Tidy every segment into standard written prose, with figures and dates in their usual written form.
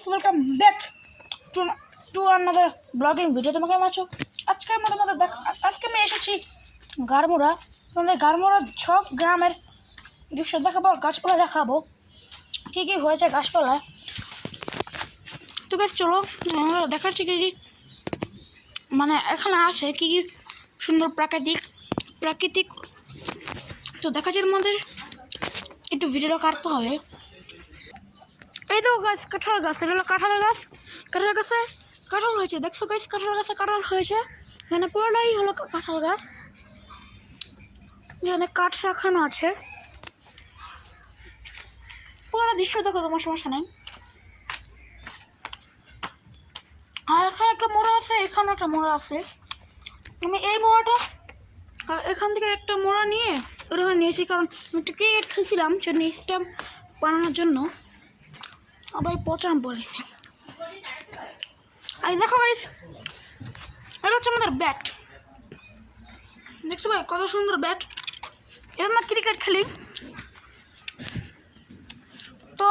Welcome back to another blogging video. তোমাকে আছো আজকে আজকে আমি এসেছি গারমুড়া। তোমাদের গারমুড়া ছক গ্রামের দৃশ্য দেখাবো, গাছপালা দেখাবো, কী কী হয়েছে গাছপালায়। তো গাছ চলো দেখাচ্ছি কী কী মানে এখানে আছে, কী কী সুন্দর প্রাকৃতিক। তো দেখাচ্ছি আমাদের একটু ভিডিওটা কাটতে হবে। এই তো গাছ, কাঁঠাল গাছ, এটা হলো কাঁঠাল গাছ। কাঁঠাল গাছে কাঁঠাল হয়েছে, দেখছো গাছ? কাঁঠাল গাছে কাঁঠাল হয়েছে। এখানে পুরোটাই হলো কাঁঠাল গাছ, এখানে কাঠ রাখানো আছে। পুরো দৃশ্য দেখো, তোমার সমস্যা নেই। আর এখানে একটা মোড়া আছে, এখানে একটা মোড়া আছে। আমি এই মোড়াটা এখান থেকে একটা মোড়া নিয়ে ওখানে নিয়েছি, কারণ আমি একটা কেক খেয়েছিলাম, সেটা স্ট্যাম্প বানানোর জন্য। আবার পচাম পড়েছে। আর দেখো গাইস, এটা হচ্ছে আমাদের ব্যাট। দেখছো ভাই কত সুন্দর ব্যাট। এর আমরা ক্রিকেট খেলি। তো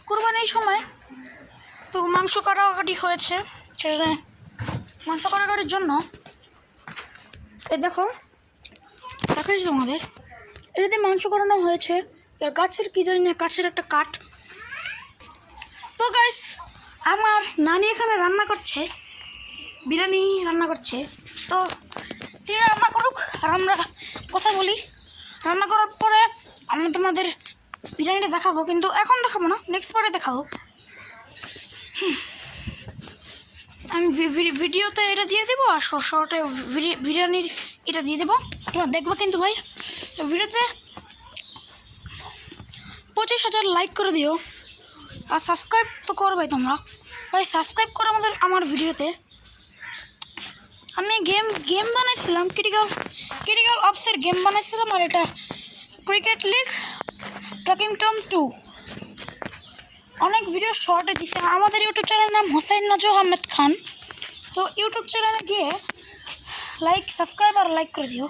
কোরবানির সময় তো মাংস কাটাকাটি হয়েছে, সেটা মাংস কাটাকাটির জন্য এই দেখো দেখাচ্ছি তোমাদের, এটাতে মাংস কাটানো হয়েছে। গাছের কি জানি না, গাছের একটা কাঠ। তো গাইস, আমার নানি এখানে রান্না করছে, বিরিয়ানি রান্না করছে। তো তিনি রান্না করুক আর আমরা কথা বলি। রান্না করার পরে আমি তোমাদের বিরিয়ানিটা দেখাবো, কিন্তু এখন দেখাবো না, নেক্সট পার্টে দেখাবো। আমি ভিডিওতে এটা দিয়ে দেবো, আর শর্টে বিরিয়ানির এটা দিয়ে দেবো, তোমরা দেখবো। কিন্তু ভাই ভিডিওতে 25,000 লাইক করে দিও, আর সাবস্ক্রাইব তো করবে তোমরা ভাই। সাবস্ক্রাইব করে আমার ভিডিওতে। আমি গেম বানাইছিলাম, ক্রিটিক্যাল অপসের গেম বানাইছিলাম, আর এটা ক্রিকেট লিগ টকিং টম 2 অনেক ভিডিও শর্টে দিছে। আমাদের ইউটিউব চ্যানেলের নাম হোসেন নাজু আহমেদ খান। তো ইউটিউব চ্যানেলে গিয়ে সাবস্ক্রাইব আর লাইক করে দিও।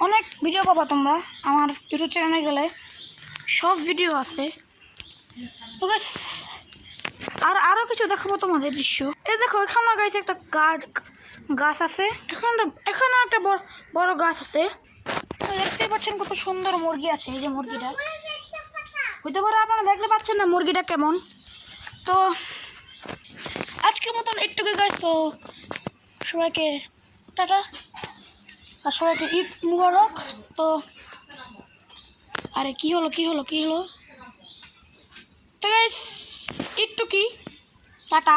অনেক ভিডিও পাবা তোমরা আমার ইউটিউব চ্যানেলে গেলে, সব ভিডিও আছে। তো আরও কিছু দেখাবো তোমাদের দৃশ্য। এই দেখো, এখানে গাইছে একটা গাছ আছে, এখানে একটা বড় গাছ আছে। দেখতে পাচ্ছেন কত সুন্দর মুরগি আছে। এই যে মুরগিটা হইতে পারে আপনারা দেখতে পাচ্ছেন না মুরগিটা কেমন। তো আজকের মতন একটুকু গাইছ। তো সবাইকে টাটা, আর সবাইকে ঈদ মুবারক। তো আরে কি হলো তো গাইস, একটু কি টাটা।